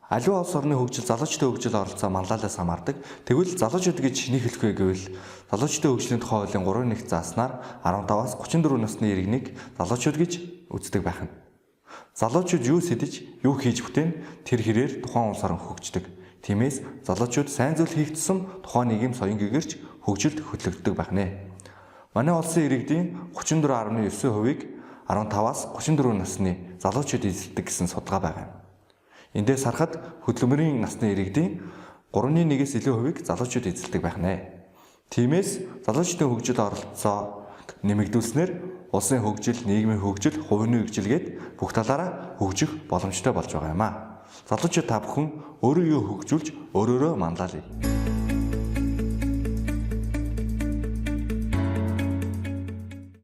Аливаа улс орны хөгжил залуучдын хөгжил оролцоо манлайлаас хамаардаг. Тэгвэл залуучууд гэж нэг хэлэх вэ гэвэл залуучдын хөгжлийн тухай хуулийн 3-1 зааснаар 15-аас 34 насны иргэнийг залуучууд гэж үздэг байх нь. Залуучууд юу сэдэж, юу хийж бүтээн тэр хэрээр тухайн улс орн хөгждөг. Тиймээс залуучууд сайн зүйл хийх тусам тухайн нийгэм соён гэгэрч хөгжилд хөтлөгддөг байх нэ. Манай улсын иргэдийн 34.9%-ийг 15-аас 34 насны залуучууд эзэлдэг гэсэн судалгаа байгаа юм. Эндээс харахад хөдөлмөрийн насны иргэдийн 3.1-ээс илүү хувийг залуучууд эзэлдэг байх нэ. Тиймээс залуучдын хөгжил оролцоо нэмэгдүүлснээр улсын хөгжил, нийгмийн хөгжил, хувийн хөгжилгээд бүх талаараа хөгжих боломжтой болж байгаа юм аа. Залуучууд та бүхэн өөрөө юу хөгжүүлж өөрөөрөө манлайлъя.